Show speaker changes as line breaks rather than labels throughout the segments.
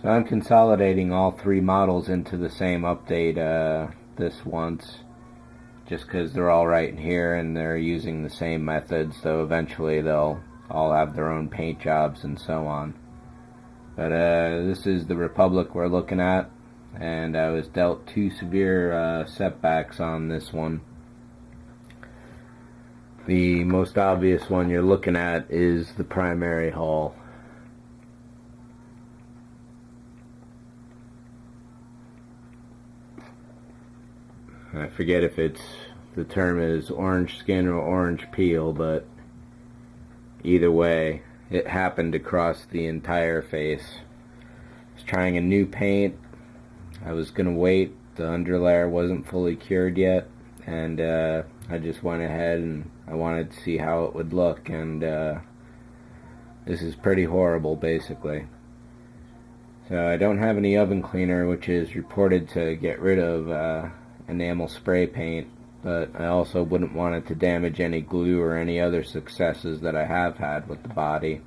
So I'm consolidating all three models into the same update this once, just because they're all right in here and they're using the same method, so eventually they'll all have their own paint jobs and so on. But this is the Republic we're looking at, and I was dealt two severe setbacks on this one. The most obvious one you're looking at is the primary hull. I forget if the term is orange skin or orange peel, but either way, it happened across the entire face. I was trying a new paint. I was going to wait. The underlayer wasn't fully cured yet, and I just went ahead and I wanted to see how it would look, and this is pretty horrible, basically. So I don't have any oven cleaner, which is reported to get rid of enamel spray paint, but I also wouldn't want it to damage any glue or any other successes that I have had with the body.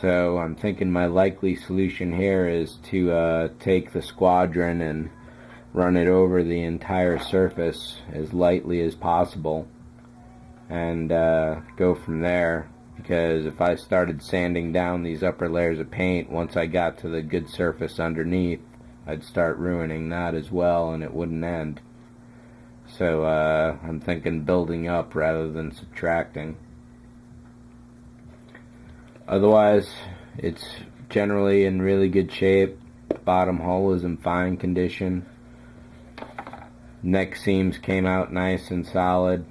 So I'm thinking my likely solution here is to take the Squadron and run it over the entire surface as lightly as possible and go from there, because if I started sanding down these upper layers of paint, once I got to the good surface underneath, I'd start ruining that as well, and it wouldn't end. So I'm thinking building up rather than subtracting. Otherwise, it's generally in really good shape. Bottom hull is in fine condition. Neck seams came out nice and solid.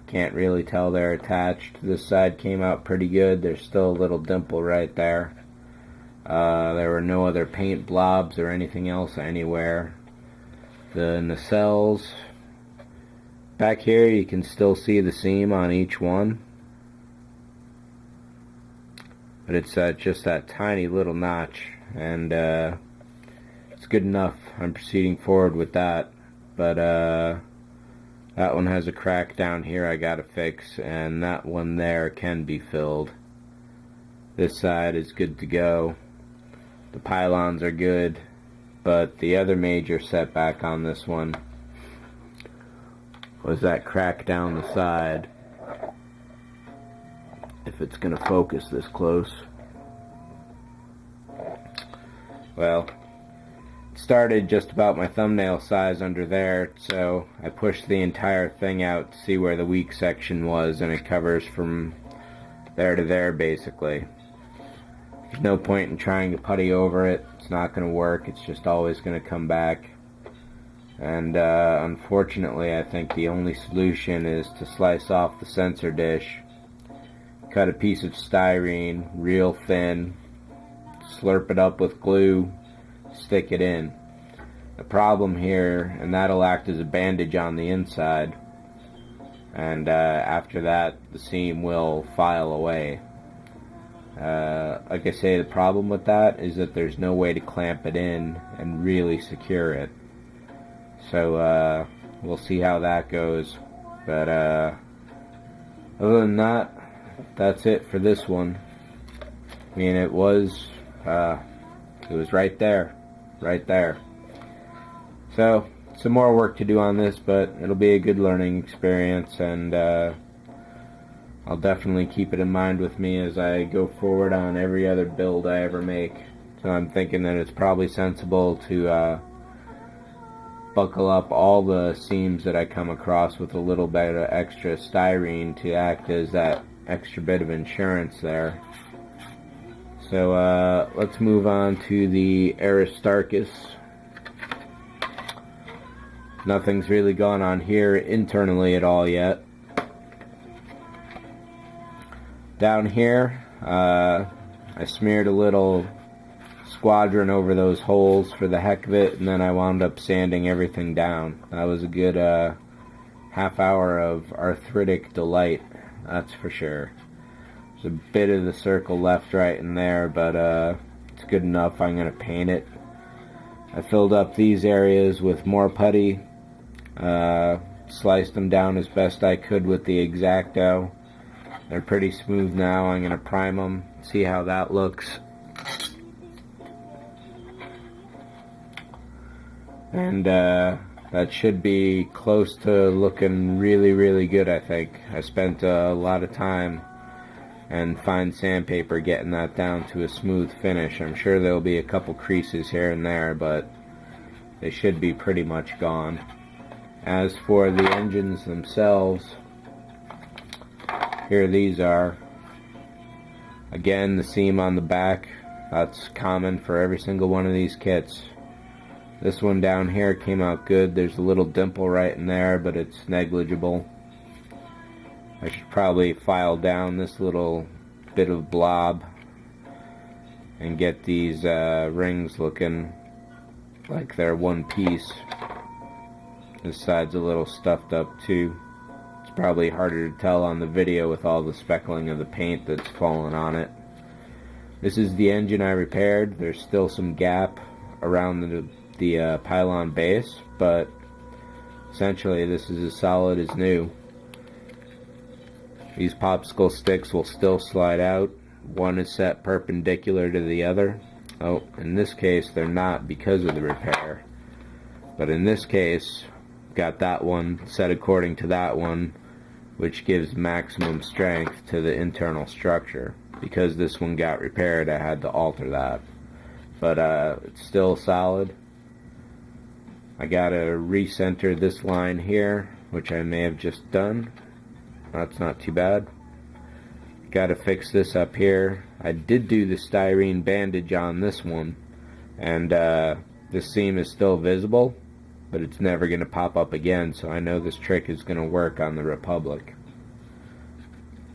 Can't really tell they're attached. This side came out pretty good. There's still a little dimple right there. There were no other paint blobs or anything else anywhere. The nacelles, back here you can still see the seam on each one, but it's just that tiny little notch, and it's good enough. I'm proceeding forward with that, but that one has a crack down here I gotta fix, and that one there can be filled. This side is good to go. The pylons are good, but the other major setback on this one was that crack down the side. If it's going to focus this close. Well, it started just about my thumbnail size under there, so I pushed the entire thing out to see where the weak section was, and it covers from there to there basically. There's no point in trying to putty over it. It's not going to work. It's just always going to come back. And unfortunately, I think the only solution is to slice off the sensor dish, cut a piece of styrene real thin, slurp it up with glue, stick it in. The problem here, and that'll act as a bandage on the inside, and after that the seam will file away. Like I say, the problem with that is that there's no way to clamp it in and really secure it. So we'll see how that goes. But other than that, that's it for this one. I mean, it was right there, right there. So some more work to do on this, but it'll be a good learning experience, and I'll definitely keep it in mind with me as I go forward on every other build I ever make. So I'm thinking that it's probably sensible to buckle up all the seams that I come across with a little bit of extra styrene to act as that extra bit of insurance there. So let's move on to the Aristarchus. Nothing's really gone on here internally at all yet. Down here, I smeared a little Squadron over those holes for the heck of it, and then I wound up sanding everything down. That was a good half hour of arthritic delight, that's for sure. There's a bit of the circle left right in there, but it's good enough. I'm going to paint it. I filled up these areas with more putty, sliced them down as best I could with the X-Acto. They're pretty smooth now. I'm going to prime them, see how that looks. And that should be close to looking really, really good, I think. I spent a lot of time and fine sandpaper getting that down to a smooth finish. I'm sure there'll be a couple creases here and there, but they should be pretty much gone. As for the engines themselves, here these are. Again, the seam on the back, that's common for every single one of these kits. This one down here came out good. There's a little dimple right in there, but it's negligible. I should probably file down this little bit of blob and get these rings looking like they're one piece. This side's a little stuffed up too. It's probably harder to tell on the video with all the speckling of the paint that's fallen on it. This is the engine I repaired. There's still some gap around the pylon base, but essentially this is as solid as new. These popsicle sticks will still slide out. One is set perpendicular to the other. Oh, in this case they're not because of the repair, but in this case got that one set according to that one, which gives maximum strength to the internal structure. Because this one got repaired, I had to alter that, but it's still solid. I gotta recenter this line here, which I may have just done. That's not too bad. Gotta fix this up here. I did do the styrene bandage on this one, and this seam is still visible, but it's never gonna pop up again, so I know this trick is gonna work on the Republic.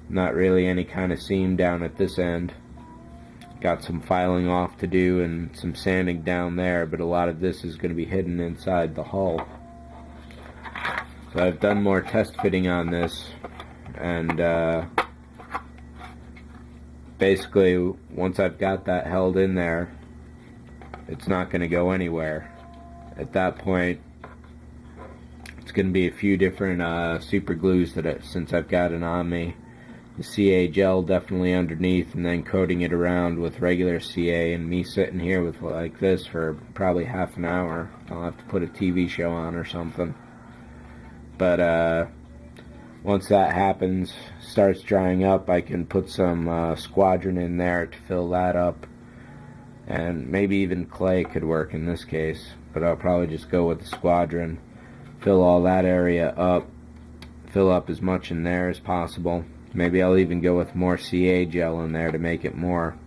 Not really any kind of seam down at this end. Got some filing off to do and some sanding down there, but a lot of this is going to be hidden inside the hull. So I've done more test fitting on this, and basically once I've got that held in there, it's not going to go anywhere. At that point, it's going to be a few different super glues that since I've got it on me. The CA gel definitely underneath, and then coating it around with regular CA, and me sitting here with like this for probably half an hour. I'll have to put a TV show on or something. But once that happens, starts drying up, I can put some squadron in there to fill that up, and maybe even clay could work in this case, but I'll probably just go with the squadron, fill all that area up, fill up as much in there as possible. Maybe I'll even go with more CA gel in there to make it more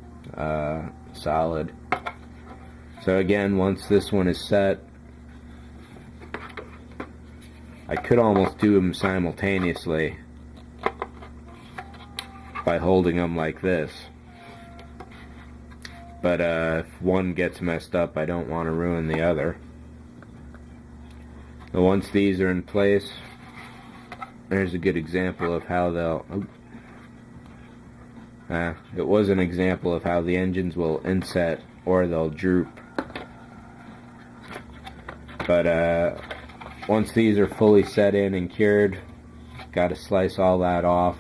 solid. So again, once this one is set, I could almost do them simultaneously by holding them like this. But if one gets messed up, I don't want to ruin the other. So once these are in place, there's a good example of how they'll... it was an example of how the engines will inset or they'll droop. But once these are fully set in and cured, got to slice all that off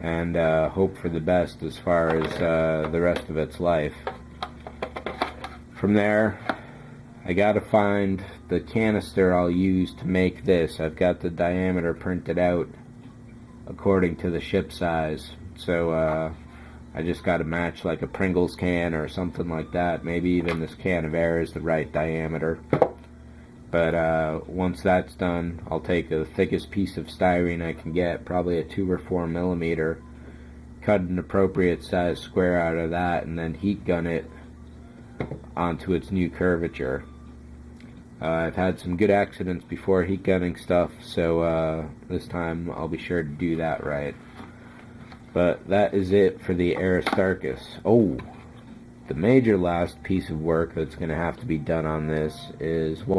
and hope for the best as far as the rest of its life. From there, I got to find the canister I'll use to make this. I've got the diameter printed out according to the ship size, so I just got to match like a Pringles can or something like that. Maybe even this can of air is the right diameter. But once that's done, I'll take the thickest piece of styrene I can get, probably a 2 or 4 millimeter, cut an appropriate size square out of that, and then heat gun it onto its new curvature. I've had some good accidents before heat gunning stuff, so this time I'll be sure to do that right. But that is it for the Aristarchus. Oh, the major last piece of work that's going to have to be done on this is